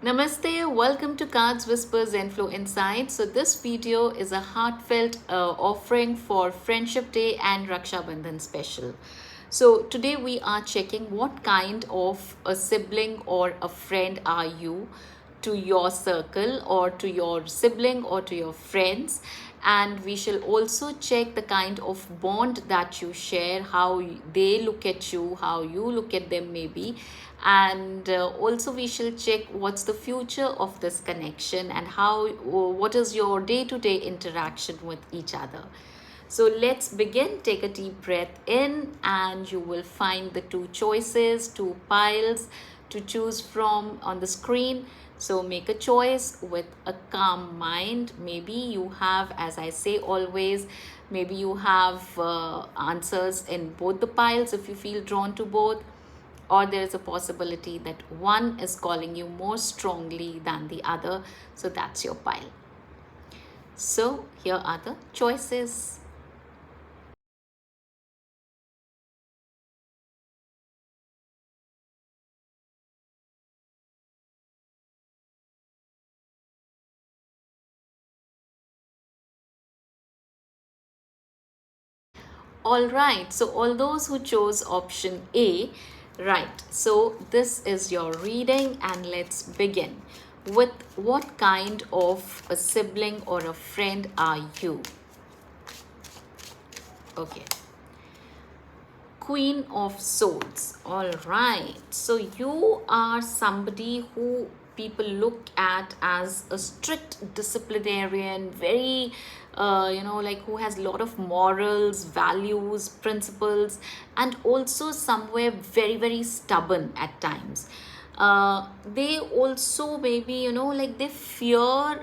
Namaste, welcome to Cards Whisper-Zenflow Insight. So this video is a heartfelt offering for Friendship Day and Rakshabandhan special. So today we are checking what kind of a sibling or a friend are you to your circle or to your sibling or to your friends, and we shall also check the kind of bond that you share, how they look at you, how you look at them maybe, and also we shall check what's the future of this connection and how what is your day-to-day interaction with each other. So let's begin. Take a deep breath in and you will find the two choices, two piles to choose from on the screen. So make a choice with a calm mind. Maybe you have, as I say always, maybe you have answers in both the piles if you feel drawn to both, or there is a possibility that one is calling you more strongly than the other. So that's your pile. So here are the choices. All right, so all those who chose option A, right. So this is your reading and let's begin. With what kind of a sibling or a friend are you? Okay. Queen of Swords. All right. So you are somebody who people look at as a strict disciplinarian, very, like who has a lot of morals, values, principles, and also somewhere very, very stubborn at times. They also maybe, like they fear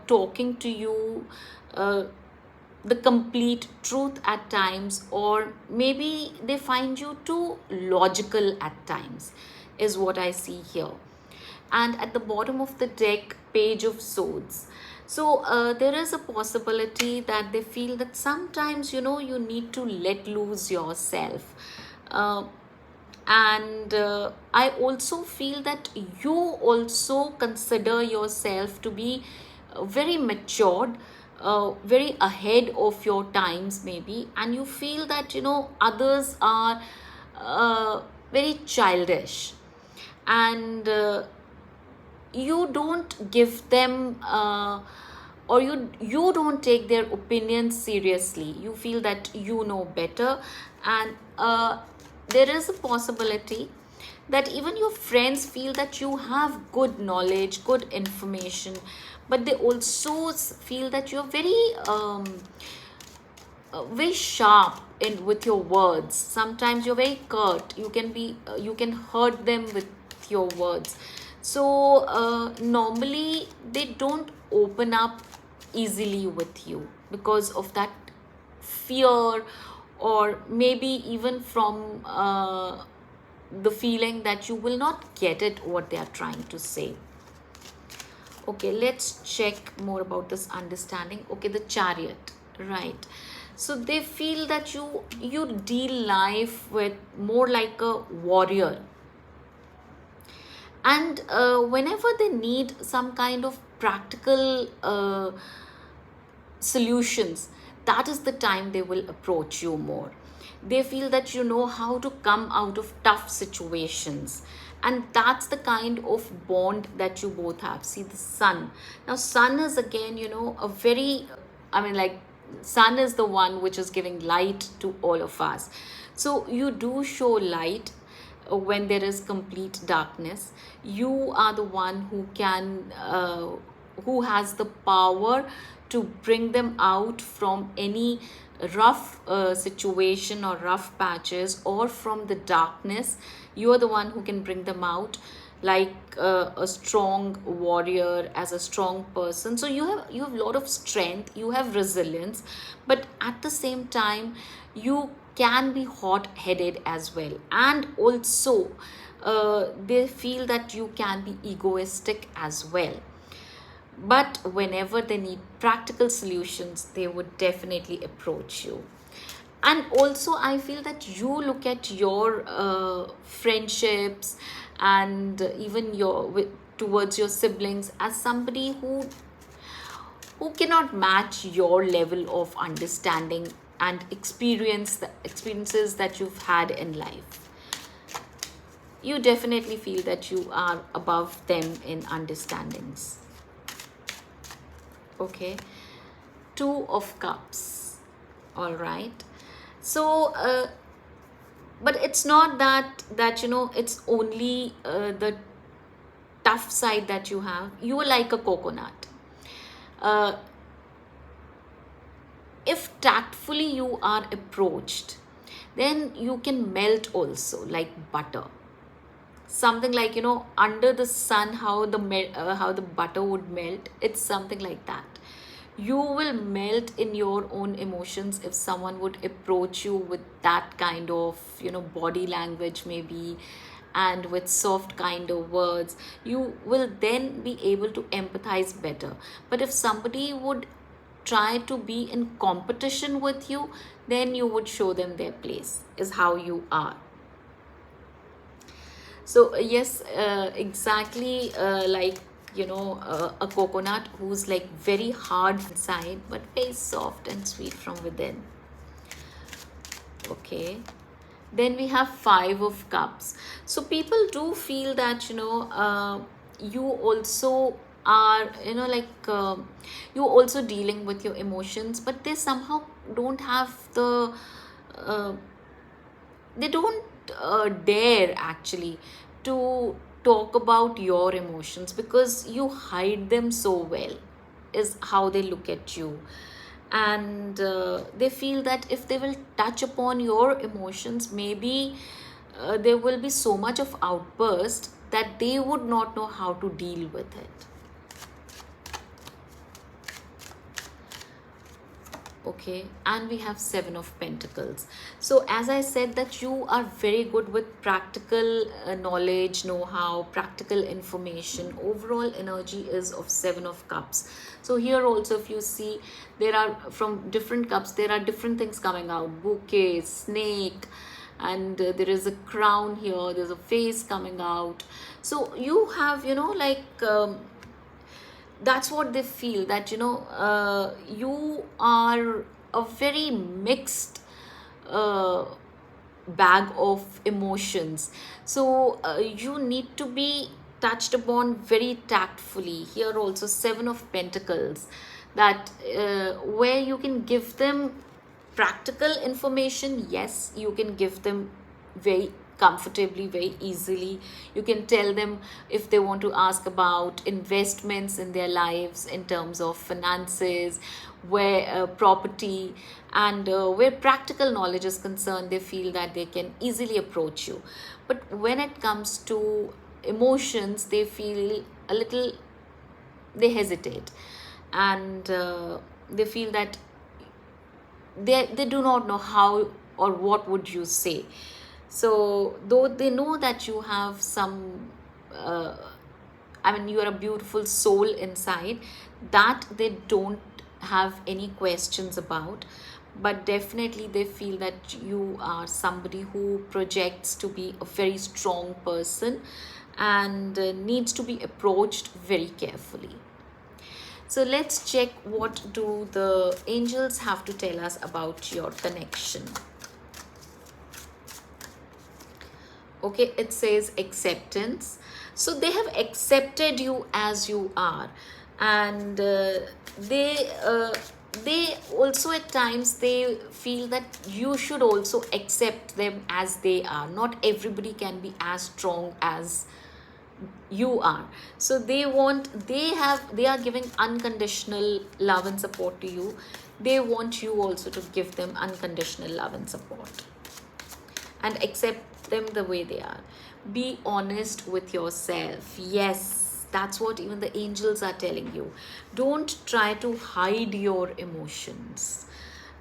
talking to you. The complete truth at times, or maybe they find you too logical at times, is what I see here. And at the bottom of the deck, Page of Swords. So there is a possibility that they feel that sometimes you need to let loose yourself. And I also feel that you also consider yourself to be very matured, very ahead of your times maybe, and you feel that others are very childish, and you don't give them or you don't take their opinions seriously. You feel that you know better, and there is a possibility that even your friends feel that you have good knowledge, good information, but they also feel that you're very sharp in with your words. Sometimes you're very curt. You can hurt them with your words. So normally they don't open up easily with you because of that fear, or maybe even from the feeling that you will not get it what they are trying to say. Okay, let's check more about this understanding. Okay, the Chariot, right. So they feel that you deal life with more like a warrior, and whenever they need some kind of practical solutions, that is the time they will approach you more. They feel that you know how to come out of tough situations, and that's the kind of bond that you both have. See the Sun. Now Sun is again a very, like, Sun is the one which is giving light to all of us. So you do show light when there is complete darkness. You are the one who has the power to bring them out from any rough situation or rough patches, or from the darkness. You are the one who can bring them out, like a strong warrior, as a strong person. So you have a lot of strength, you have resilience, but at the same time you can be hot-headed as well. And also they feel that you can be egoistic as well, but whenever they need practical solutions, they would definitely approach you. And also I feel that you look at your friendships and even towards your siblings as somebody who cannot match your level of understanding and experiences that you've had in life. You definitely feel that you are above them in understandings. Okay, Two of Cups. All right. So but it's not that it's only the tough side that you have. You are like a coconut. uh, if tactfully you are approached, then you can melt also like butter. Something like, under the sun, how the butter would melt. It's something like that. You will melt in your own emotions if someone would approach you with that kind of body language maybe, and with soft kind of words. You will then be able to empathize better. But if somebody would try to be in competition with you, then you would show them their place, is how you are. So yes, exactly, like a coconut who's like very hard inside but very soft and sweet from within. Okay, then we have Five of Cups. So people do feel that you also are you also dealing with your emotions, but they somehow don't have uh, they don't dare actually to talk about your emotions because you hide them so well, is how they look at you. And they feel that if they will touch upon your emotions, maybe there will be so much of outburst that they would not know how to deal with it. Okay, and we have Seven of Pentacles. So as I said, that you are very good with practical knowledge, know-how, practical information. Overall energy is of Seven of Cups. So here also, if you see, there are, from different cups, there are different things coming out: bouquet, snake, and there is a crown here, there's a face coming out. So you have that's what they feel, that you are a very mixed uh, bag of emotions. So you need to be touched upon very tactfully. Here also Seven of Pentacles, that where you can give them practical information. Yes, you can give them very comfortably, very easily. You can tell them if they want to ask about investments in their lives in terms of finances, where property, and where practical knowledge is concerned, they feel that they can easily approach you. But when it comes to emotions, they feel a little, they hesitate, and they feel that they do not know how or what would you say. So though they know that you have some uh, you are a beautiful soul inside, that they don't have any questions about. But definitely they feel that you are somebody who projects to be a very strong person, and needs to be approached very carefully. So let's check what do the angels have to tell us about your connection. Okay, it says acceptance. So they have accepted you as you are, and they also at times they feel that you should also accept them as they are. Not everybody can be as strong as you are. So they are giving unconditional love and support to you. They want you also to give them unconditional love and support, and accept them the way they are. Be honest with yourself. Yes, that's what even the angels are telling you. Don't try to hide your emotions,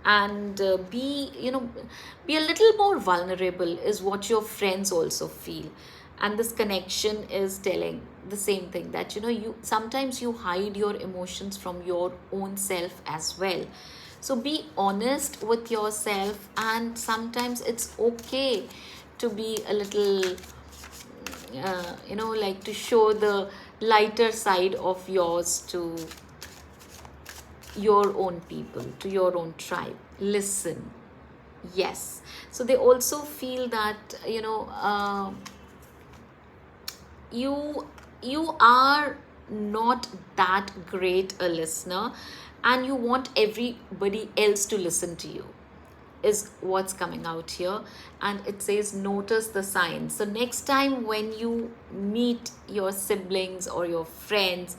and be a little more vulnerable, is what your friends also feel. And this connection is telling the same thing, that you sometimes you hide your emotions from your own self as well. So be honest with yourself, and sometimes it's okay to be a little like to show the lighter side of yours to your own people, to your own tribe. Listen. Yes. So they also feel that, you you are not that great a listener, and you want everybody else to listen to you, is what's coming out here. And it says notice the signs. So next time when you meet your siblings or your friends,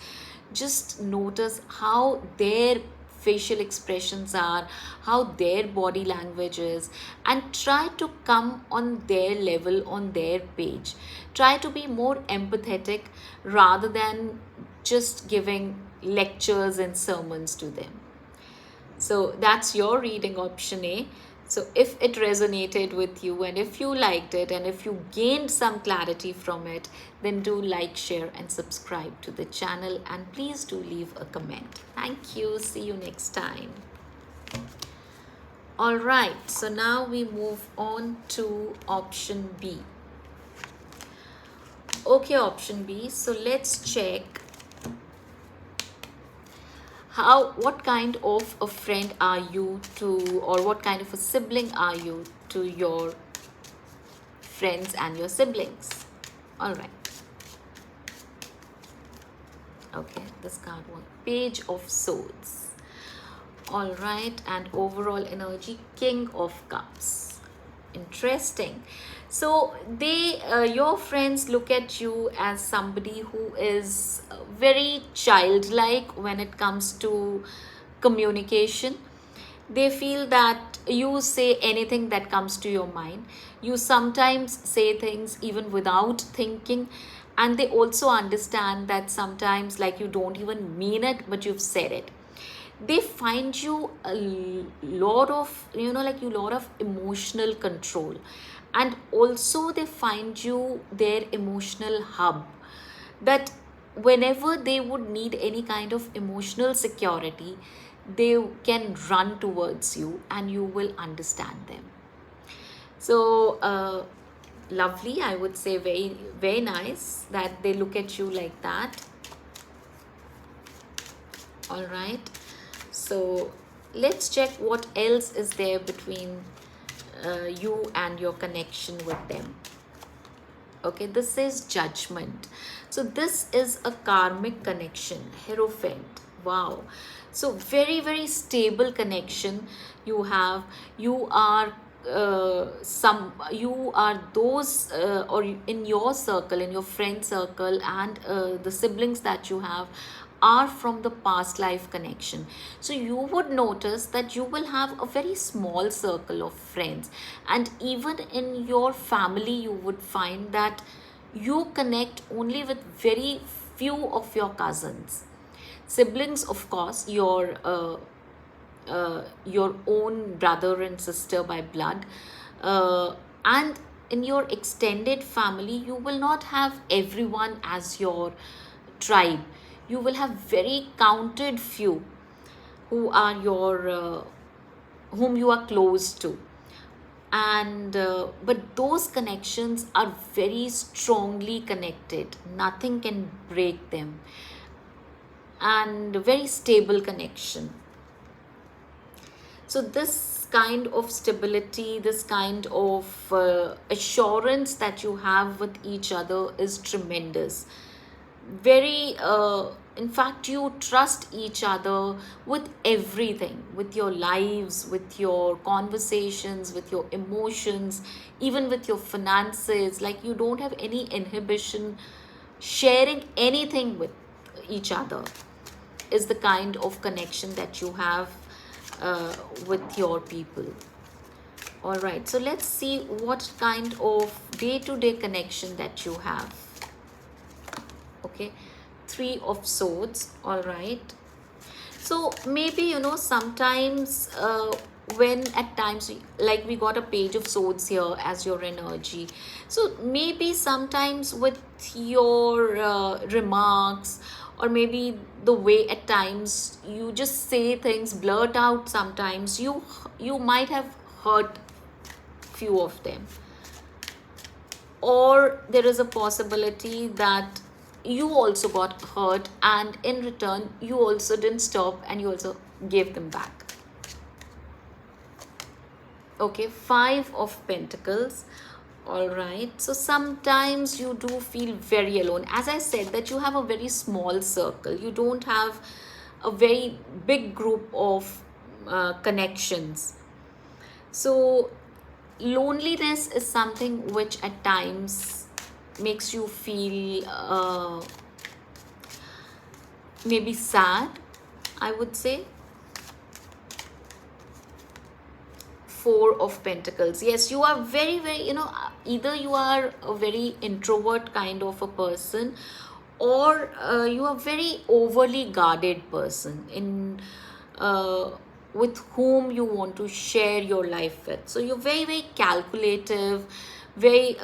just notice how their facial expressions are, how their body language is, and try to come on their level, on their page. Try to be more empathetic rather than just giving lectures and sermons to them. So that's your reading, option A. So if it resonated with you, and if you liked it, and if you gained some clarity from it, then do like, share, and subscribe to the channel. And please do leave a comment. Thank you. See you next time. All right. So now we move on to option B. Okay, option B. So let's check what kind of a friend are you to, or what kind of a sibling are you to your friends and your siblings. All right. Okay, this card was Page of Swords. All right, and overall energy, King of Cups. Interesting. So your friends look at you as somebody who is very childlike when it comes to communication. They feel that you say anything that comes to your mind. You sometimes say things even without thinking, and they also understand that sometimes, like, you don't even mean it, but you've said it. They find you a lot of, lot of emotional control, and also they find you their emotional hub, that whenever they would need any kind of emotional security, they can run towards you and you will understand them. So lovely, I would say. Very, very nice that they look at you like that. All right, so let's check what else is there between you and your connection with them. Okay, this is Judgment. So this is a karmic connection, Hierophant. Wow. So very, very stable connection you have. You are you are those or in your circle, in your friend circle, and the siblings that you have are from the past life connection. So you would notice that you will have a very small circle of friends, and even in your family you would find that you connect only with very few of your cousins. Siblings, of course, your own brother and sister by blood, and in your extended family you will not have everyone as your tribe. You will have very counted few who are your whom you are close to, and but those connections are very strongly connected. Nothing can break them, and very stable connection. So this kind of stability, this kind of assurance that you have with each other is tremendous. Very in fact, you trust each other with everything, with your lives, with your conversations, with your emotions, even with your finances. Like, you don't have any inhibition sharing anything with each other, is the kind of connection that you have with your people. All right, so let's see what kind of day-to-day connection that you have. Okay, Three of Swords. All right, so maybe sometimes when at times, like, we got a Page of Swords here as your energy. So maybe sometimes with your remarks, or maybe the way at times you just say things, blurt out, sometimes you might have hurt few of them. or there is a possibility that you also got hurt, and in return you also didn't stop and you also gave them back. Okay, 5 of Pentacles. All right, so sometimes you do feel very alone. As I said, that you have a very small circle, you don't have a very big group of connections. So loneliness is something which at times makes you feel maybe sad, I would say. 4 of Pentacles. Yes, you are very, very, either you are a very introvert kind of a person, or you are very overly guarded person in with whom you want to share your life with. So you're very, very calculative, very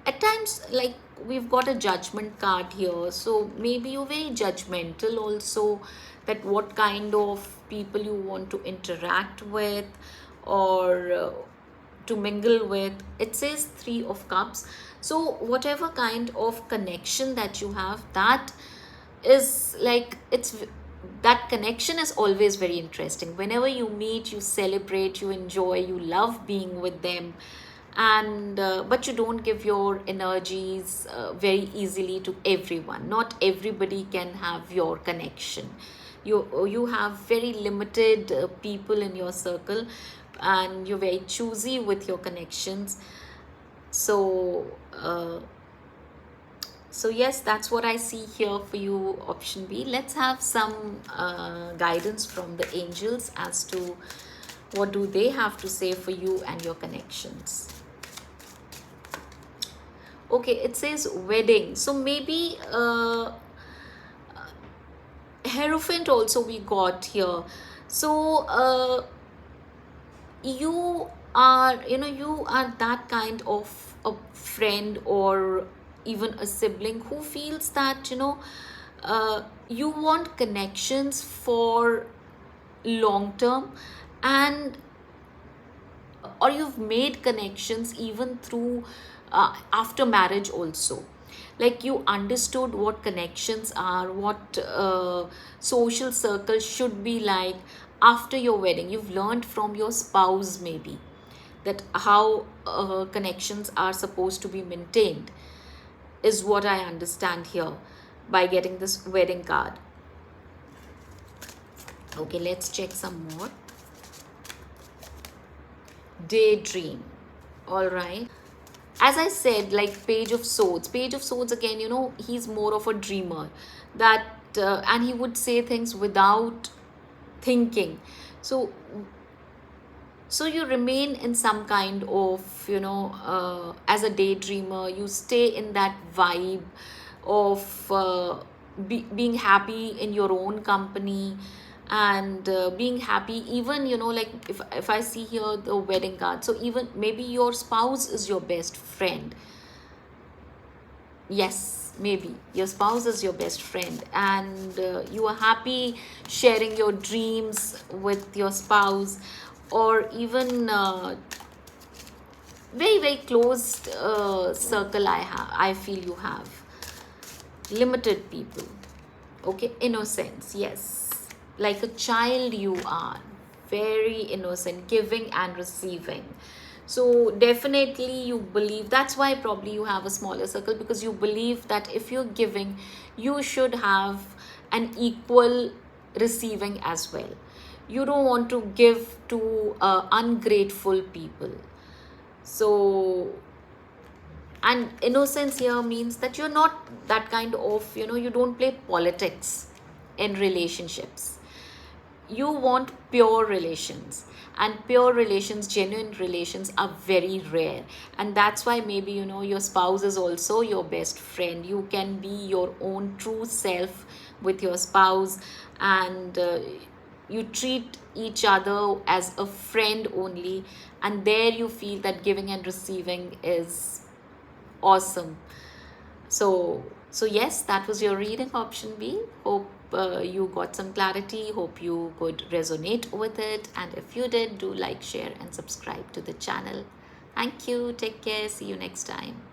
at times, like, we've got a judgment card here, so maybe you're very judgmental also, that what kind of people you want to interact with or to mingle with. It says 3 of Cups. So whatever kind of connection that you have, that is like, that connection is always very interesting. Whenever you meet, you celebrate, you enjoy, you love being with them, and but you don't give your energies very easily to everyone. Not everybody can have your connection. You have very limited people in your circle, and you're very choosy with your connections. So so yes, that's what I see here for you, option B. Let's have some guidance from the angels as to what do they have to say for you and your connections. Okay, it says wedding. So maybe Hierophant also we got here. So you are, you are that kind of a friend or even a sibling who feels that, you want connections for long term, and or you've made connections even through after marriage also. Like, you understood what connections are, what social circles should be like after your wedding. You've learned from your spouse maybe that how connections are supposed to be maintained, is what I understand here by getting this wedding card. Okay, let's check some more. Daydream. All right, as I said, like, Page of Swords. Page of Swords again, he's more of a dreamer, that and he would say things without thinking. So you remain in some kind of, as a daydreamer, you stay in that vibe of being happy in your own company, and being happy even, like, if I see here the wedding card, so even maybe your spouse is your best friend. Yes, maybe your spouse is your best friend, and you are happy sharing your dreams with your spouse, or even very, very closed circle. I feel you have limited people. Okay, innocence. Yes, like a child you are, very innocent, giving and receiving. So definitely you believe, that's why probably you have a smaller circle, because you believe that if you're giving, you should have an equal receiving as well. You don't want to give to ungrateful people. So, and innocence here means that you're not that kind of, you don't play politics in relationships. You want pure relations, and pure relations, genuine relations, are very rare. And that's why maybe, your spouse is also your best friend. You can be your own true self with your spouse, and you treat each other as a friend only, and there you feel that giving and receiving is awesome. So yes, that was your reading, option B. Hope you got some clarity. Hope you could resonate with it, and if you did, do like, share and subscribe to the channel. Thank you. Take care. See you next time.